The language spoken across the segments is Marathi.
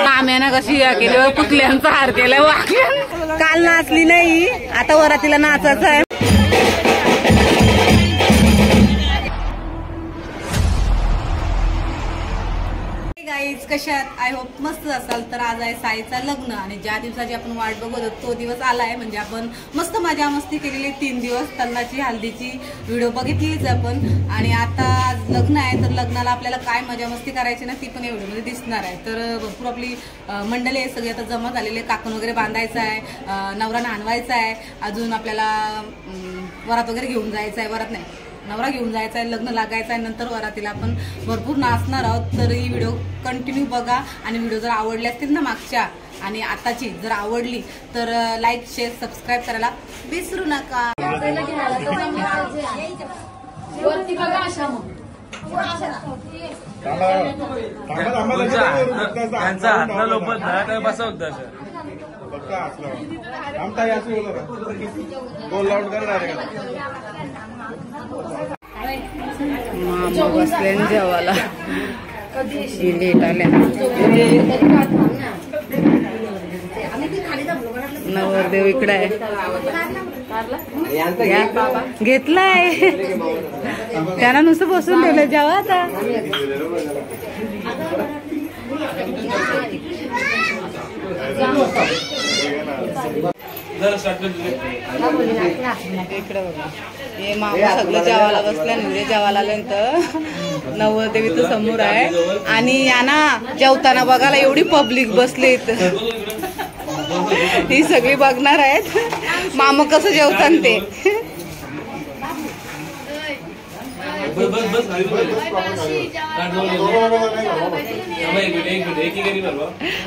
आम्ही ना कशी केली पुतल्यांचा हार केलाय वाक्य. काल नाचली नाही, आता वरातीला नाचायचं आहे. गाईज कशात, आय होप मस्त असाल. तर आज आहे साईचा लग्न आणि ज्या दिवसाची आपण वाट बघत होतो तो दिवस आलाय. म्हणजे आपण मस्त मजा मस्ती केलेली 3 दिवस. तन्नाची हल्दीची व्हिडिओ बघितलीच आपण. आणि आता आज लग्न आहे, तर लग्नाला आपल्याला काय मजा मस्ती करायची ना ती पण या व्हिडिओमध्ये दिसणार आहे. तर भरपूर आपली मंडळी आहे, सगळी आता जमा झालेले. काकण वगैरे बांधायचं आहे, नवरा नांदवायचा आहे, अजून आपल्याला वरात वगैरे घेऊन जायचं आहे. वरात नाही, नवरा घेऊन जायचा आहे, लग्न लागायचं आहे. नंतर वरातीला आपण भरपूर नाचणार आहोत. तर ही व्हिडिओ कंटिन्यू बघा. आणि व्हिडिओ जर आवडले असतील ना मागच्या आणि आताची जर आवडली तर लाईक शेअर सबस्क्राईब करायला विसरू नका. मामा बसले जेवायला. लेट आल्या. नवरदेव इकडे आहे, घेतलाय त्यांना नुसतं बसून ठेवलं. जेव्हा आता इकडे बघा, हे मामा सगळं जेवायला बसल्या. म्हणजे जेवायला आल्यानंतर नवरदेवी तर समोर आहे. आणि यांना जेवताना बघायला एवढी पब्लिक बसली इथं. ही सगळी बघणार आहेत मामा कसं जेवताना ते.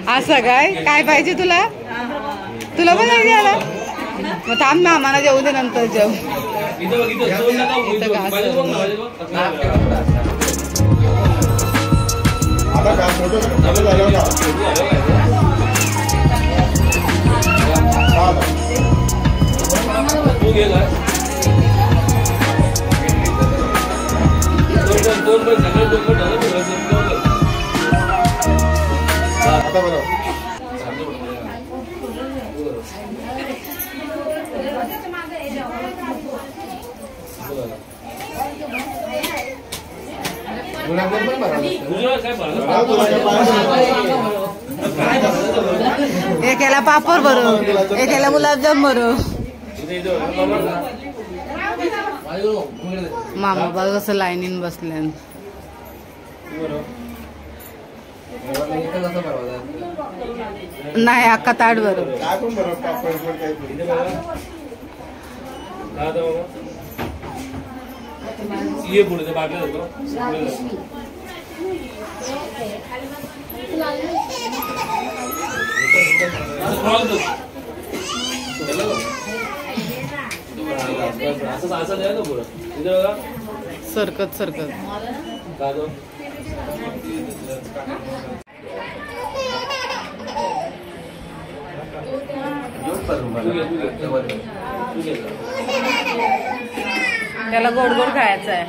असं काय पाहिजे तुला? तुला पण नाही आला? मग थांब ना, आम्हाला जेवू दे, नंतर जेव. एकेला पापड भरो, एकेला गुलाबजाम भरो. मामा बघ कसं लाईनीन बसल्या. नाही अक्का ताट भरो. ये पुढे ते बाटल्या देतो. सरकत सरकत त्याला गोड गोड खायचं आहे.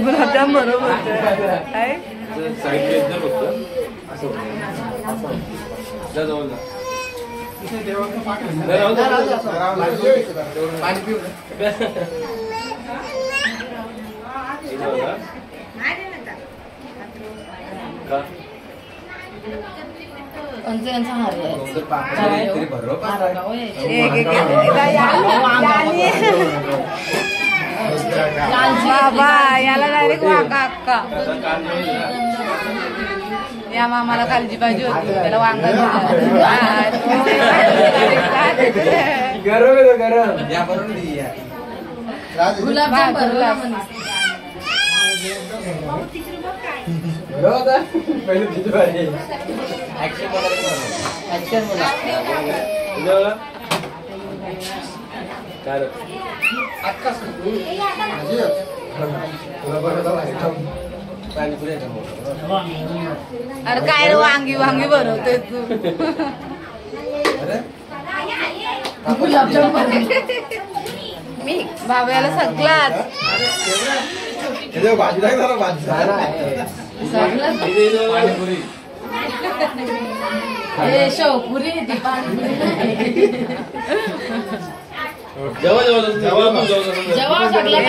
गुलाबजाम बरोबर आहे. बाबा याला डायरेक्ट वांगा अक्का. या मामाला कालजी पाहिजे होती, त्याला वांगा अरे काय वांगी वांगी बनवते तू. गुलाबजाम मी बाबाला सगळाच पाणीपुरी शेवपुरी ती पाणीपुरी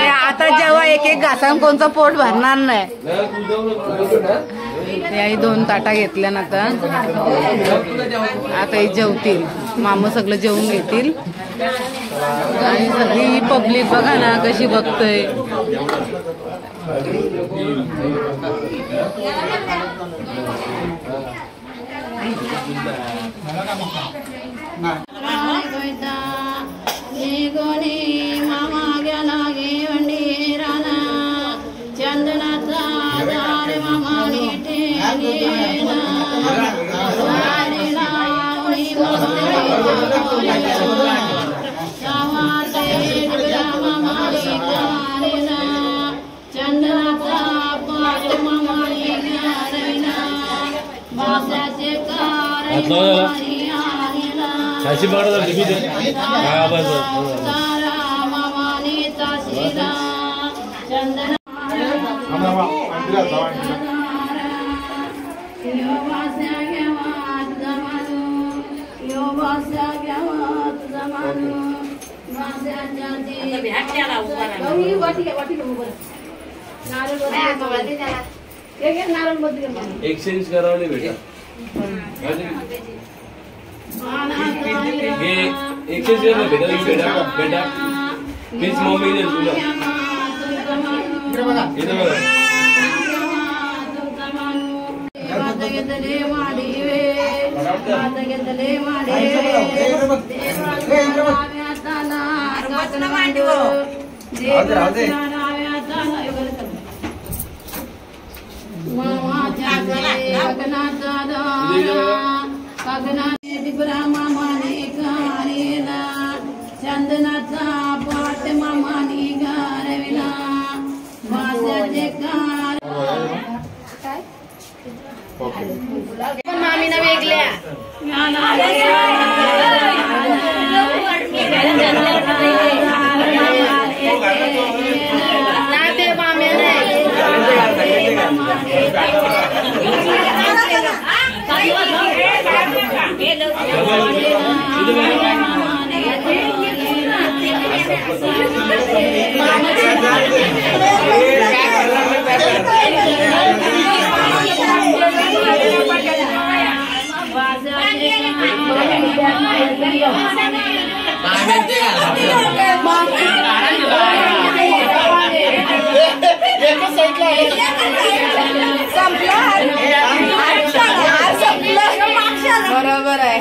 आता जेव्हा एक एक घासान कोणचं पोट भरणार नाही. त्याही 2 ताटा घेतल्या ना आता हे जेवतील. मामा सगळं जेवून घेतील आणि सगळी पब्लिक बघा ना कशी बघतोय. मामा गेला घेवंडी राना चंदनाचा दार मामा चंदनाचा पाठ मामा बासाचे अशी बघा मामानी तासीला चंदन एक्सचेंज करावं बेटा एक्सचेंज करना बेटा बेटा बेटा प्लीज मम्मी दे तुला इधर बघा चंदनाचा पाठ मामानी गारविला भाषाचे कार मामीना वेगळ्या ते माम्या बरोबर आहे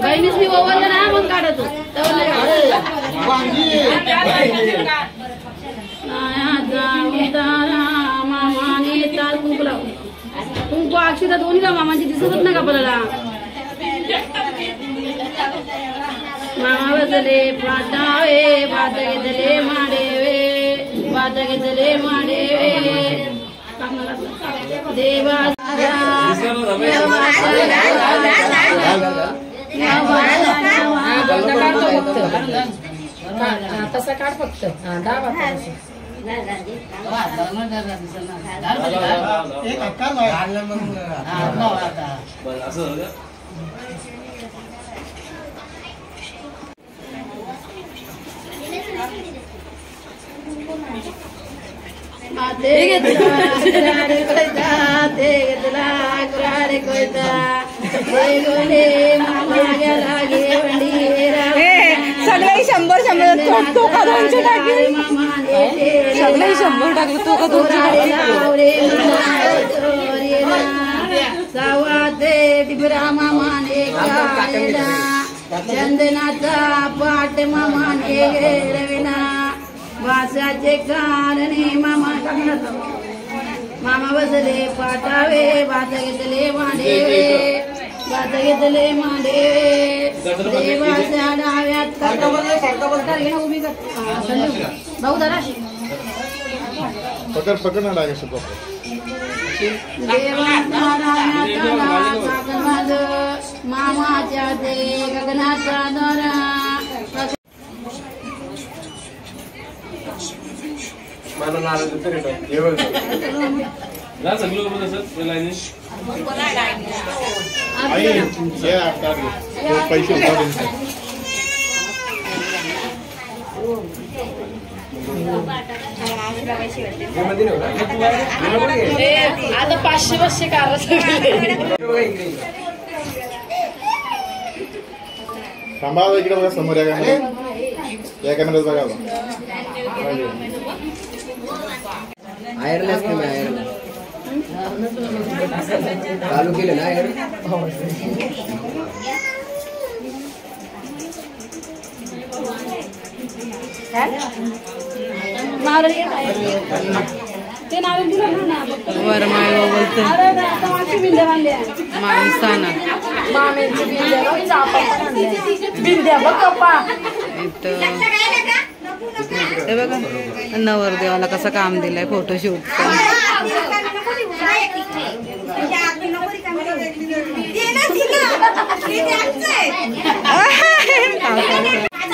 बहिणीच मी ओवरला ना मग काढतो मामाने ताल कुंकू लावू कुंकू अक्षता दोन्हीला मामाची दिसतच नाही का आपल्याला मामा बसले पाटावे भात घेतले माडेवे भात घेतले माडेवे देवा तसा काढ फक्त सगळे 100 तो का 200 टाकले सगळे 100 टाकले तो का 200 मामाने चंदनाचा पाठ मामाने रविना भाषाचे कारणे मामा मामा बसले पाटावे भात घेतले मांडेवे वाज घेतले मांडे देवाच्या डाव्यात उभी कर भाऊ जरा पकड ना डायरेक्ट सुपर देवाच्या डाव्यात गगनवाद मामाच्या दे गगनाचा दरा मला नारळ तरी हे बघ ना सगळं बघ असं लाईनी आई ये आता पैसे उठा आता 500 कार थांबा इकडे बघा समोर या कॅमेऱ्यात बघा आयरलेस की चालू केलं ना आयर ते नाव दिलं ना वरमाय बोलते माणसानं बिंद्या बघ पप्पा हे बघा नवरदेवाला कसं काम दिलंय फोटोशूटचं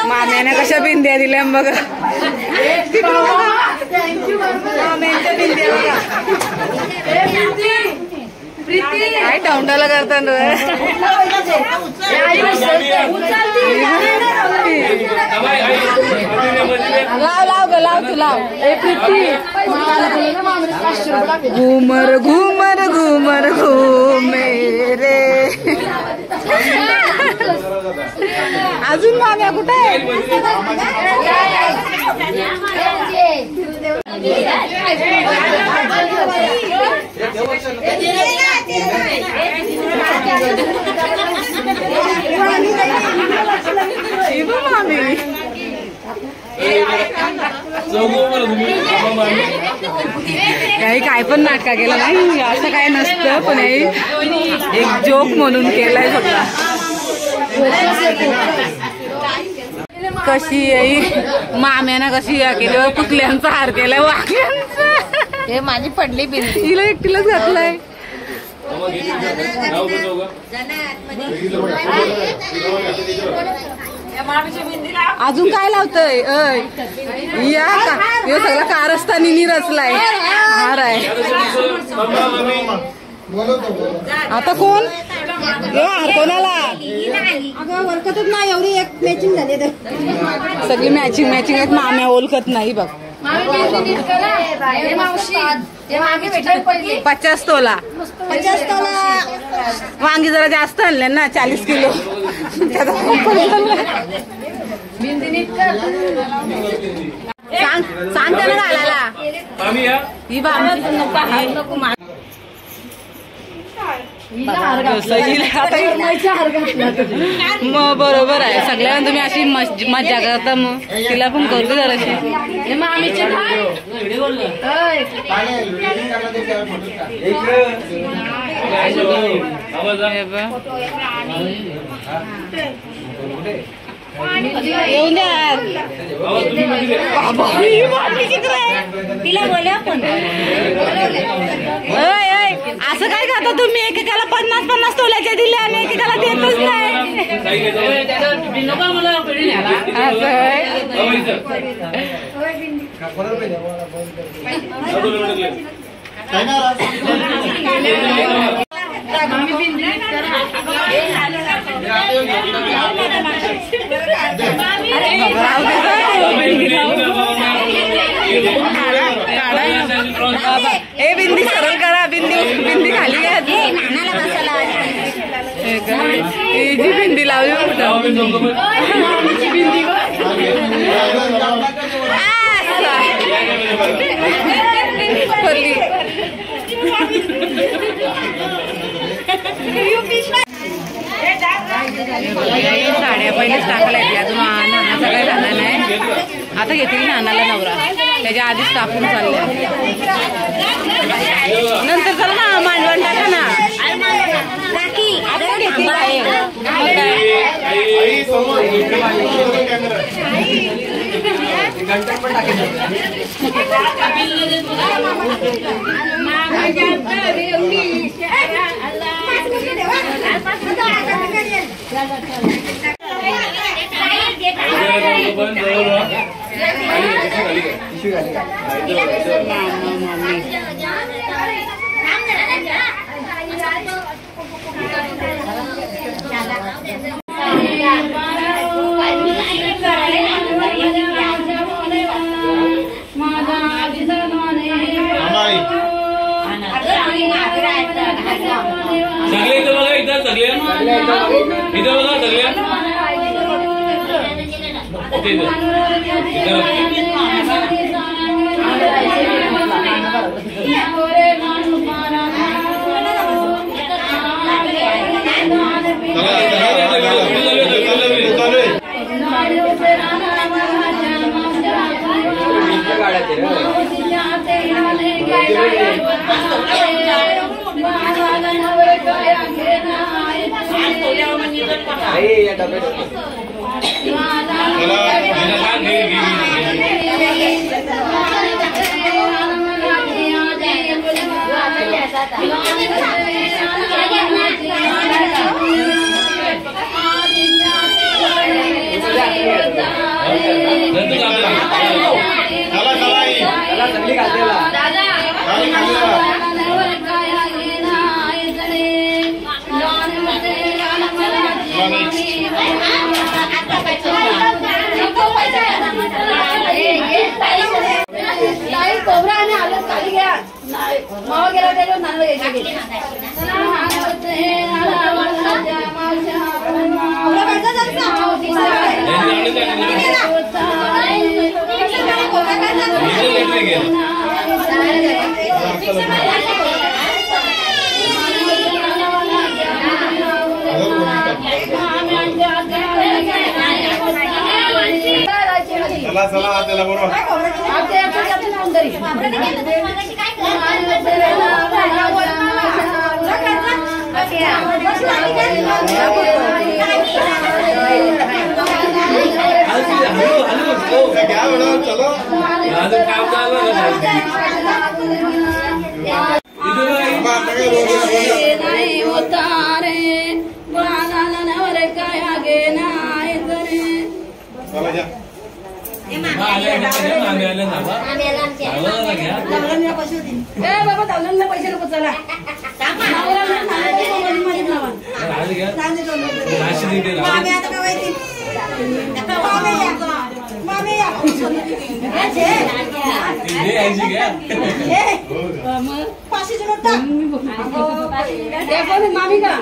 माम्याने कशा बिंद्या दिल्या बघा माम्यांच्या बिंद्या बघा काय टाउंडाला करतात लाव तू लाव घुमर घुमर घुमर घुमे रे अजून माम्या कुठे काही काय पण नाटका केलं नाही असं काय नसतं पण एक जोक म्हणून केलाय फक्त कशी आहे माम्यानं कशी या केली पुतल्यांचा हार केलाय वाघ्यांचा हे माझी पडली बिंदी तिला एकटीलाच घातलाय अजून काय लावतय या का हे सगळा कारस्थानी रचलाय हार आहे आता कोण हार कोणाला अगं ओळखतच नाही एवढी एक मॅचिंग झाली तर सगळी मॅचिंग आहेत माम्या ओळखत नाही बघ 50 तोला वांगी जरा जास्त आणले ना 40 किलो सांगते ना घालायला ही मग बरोबर आहे सगळ्यांना तुम्ही अशी मजा करता मग तिला पण करू जराशी येऊन द्या तिला बोला पण असं काय करता तुम्ही एकेकाला 50-50 तोल्याच्या दिल्या आणि एकेकाला देतच नाही ए बिंदी सरळ करा बिंदी खाली घ्या जी बिंदी लावली बिंदी साड्या पहिलेच टाकल्या अजून नानाचा काही झाला नाही आता घेतील नानाला नवरा त्याच्या आधीच टाकून चालल्या नंतर चला ना मांडवण टाका ना आई समोर कॅमेरा घंटा पण टाकेल सगळे इथं बघा, इथं सगळे इथं बघा सगळे चला त्याला बरोबर पैसे नको चला मामी का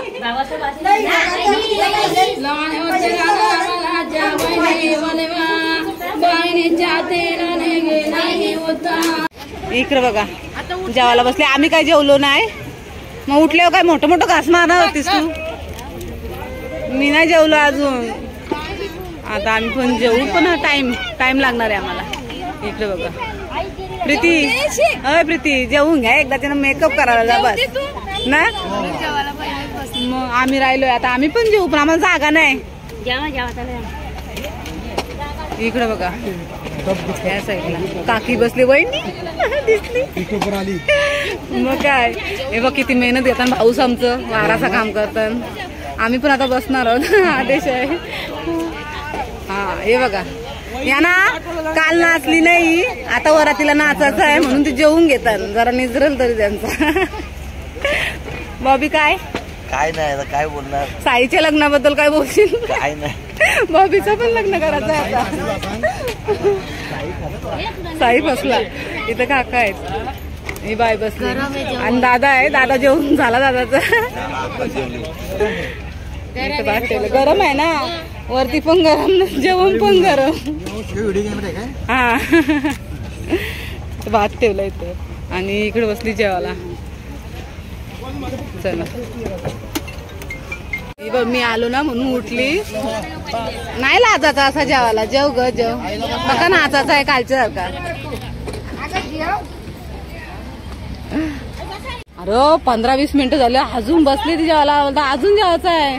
इकडे बघा जेवायला बसले. आम्ही काय जेवलो नाही. मग उठल्यावर काय मोठं मोठं घास मारणार होतीस तू. मी नाही जेवलो अजून. आता आम्ही पण जेवू पण टाइम लागणार आहे आम्हाला. इकडे बघा प्रीती. अय प्रीती जेवून घ्या एकदा. त्यानं मेकअप करायला जा बस ना. मग आम्ही राहिलोय आता. आम्ही पण जेवू पण आम्हाला जागा नाही. इकडे बघा या साईडला काकी बसली. वहिनी दिसली मग काय. हे बघ किती मेहनत घेतात भाऊस आमचं. वाराचं काम करतात. आम्ही पण आता बसणार आहोत. आदेश आहे. हा हे बघा या ना काल नाचली नाही. आता वरातीला नाचायचं आहे म्हणून ते जेवून घेतात. जरा निजरल तरी त्यांचा. बॉबी काय नाही काय बोलणार. साईच्या लग्नाबद्दल काय बोलशील. काय नाही. बॉबीचं पण लग्न करायचं आहे आता. साई बसला. इथं काका आहेत. ही बाय बसली आणि दादा आहे. दादा जेवून झाला दादाचा. इथं भात ठेवलं. गरम आहे ना वरती पण गरम जेवण पण गरम. हा भात ठेवलं इथं आणि इकडे बसली जेवायला. चला मी आलो ना म्हणून उठली. नाही लाजायचा असा जेवायला. जेव ग जेव. बघा नाचायचा आहे कालच्या सारखा. अरे 15-20 मिनिटं झाले अजून बसले ती जेवायला. अजून जेवायचं आहे.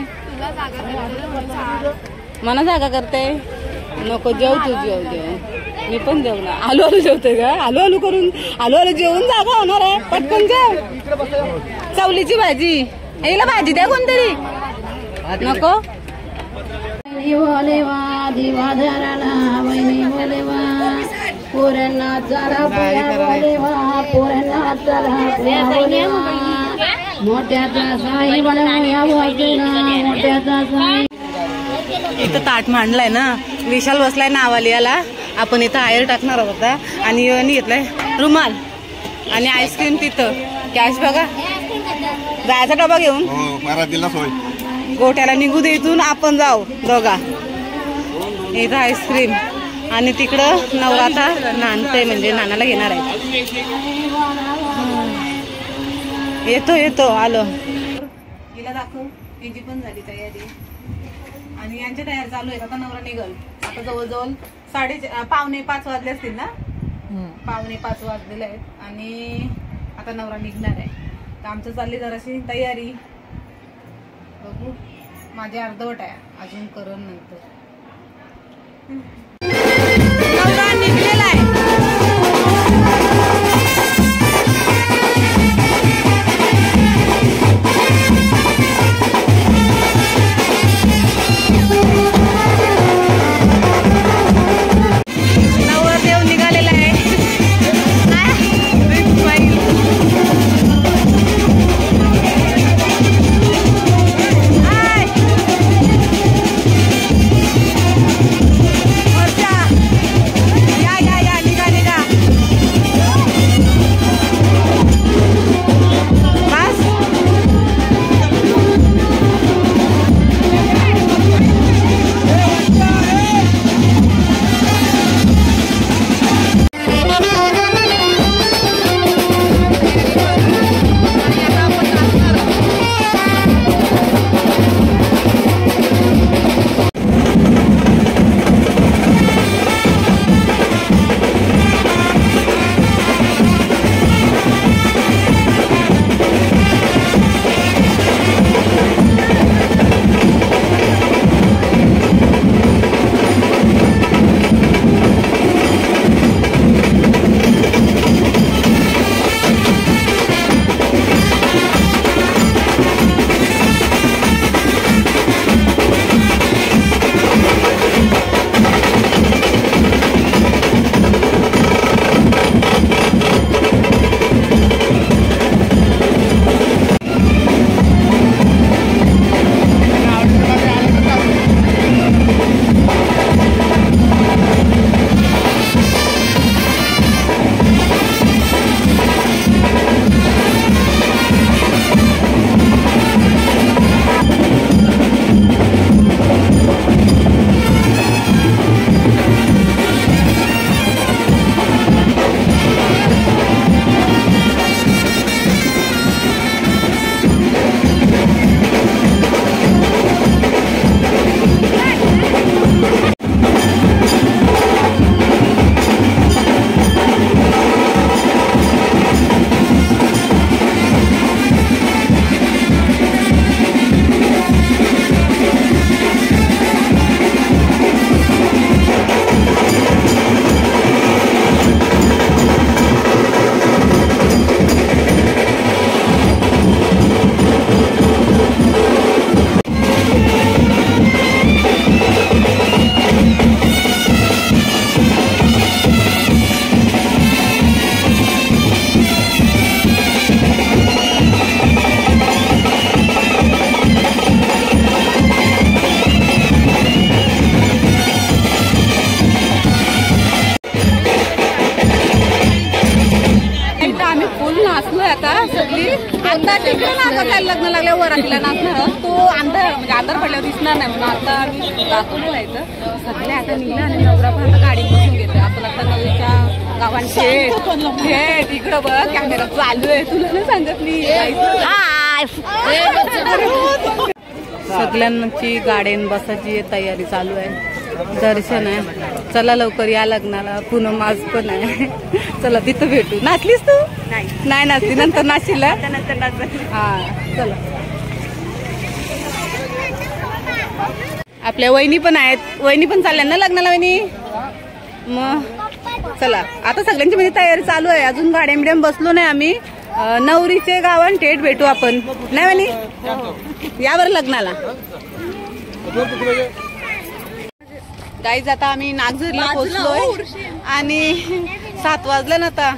मला जागा करते नको. जेव तू जेव. मी पण जेवणार. आलू जेवते का? आलू करून आलू जेवून जागा होणार आहे. पटकन जेव. चवलीची भाजी. याला भाजी द्या कोणतरी. नको दिवा धराला वहिनी बोलेवा पोरांना चला बोलेवा पोरांना चला मोठ्याचा साई बनवूया मोठ्याचा साई. इथं ताट मांडलाय ना. विशाल बसलाय नावालियाला. आपण इथं आयर टाकणार होता आणि घेतलाय रुमाल आणि आईस्क्रीम. तिथं कॅश बघा. जायचा डबा घेऊन गोट्याला निघू दे इथून. आपण जाऊ दोघा. इथं आईस्क्रीम आणि तिकडं नवराता नांदते म्हणजे नानाला घेणार आहे. येतो आलो. हिला दाखव. हिची पण झाली तयारी आणि यांची तयारी चालू आहे. आता नवरा निघल. आता जवळजवळ 4:45 वाजले असतील ना. 4:45 वाजलेले आहेत आणि आता नवरा निघणार आहे. तर आमचं चालली जराशी तयारी. बघू. माझे अर्धवट आहे अजून. करण नंतर. नवरा निघलेला आहे. आता तिकडे नाचायला लग्न लागल्यावर आपल्या नाचणार तो अंधार म्हणजे अंधार पडल्यावर दिसणार नाही म्हणून आता आम्ही दाखवून जायचं सगळे आता निघला आणि नवरा पण आता गाडी बसून घेतोय. आपण आता नवीच्या गावांचे थेट इकडं बघ कॅमेरा चालू आहे तुला नाही सांगत मी सगळ्यांची गाड्यान बसायची तयारी चालू आहे. दर्शन आहे. चला लवकर या लग्नाला. पूनम आज पण आहे. चला तिथं भेटू. नाचलीस तू? नाही नाचली. नंतर नाचशील. हा चला. आपल्या वहिनी पण आहेत. वहिनी पण चालल्या ना लग्नाला वहिनी. मग चला आता सगळ्यांची म्हणजे तयारी चालू आहे. अजून गाड्या मिडियम बसलो नाही आम्ही. नवरीचे गावान थेट भेटू आपण. नाही वहिनी यावर लग्नाला. गाईज आता आम्ही नागझरीला पोहोचलोय आणि 7 वाजले ना आता.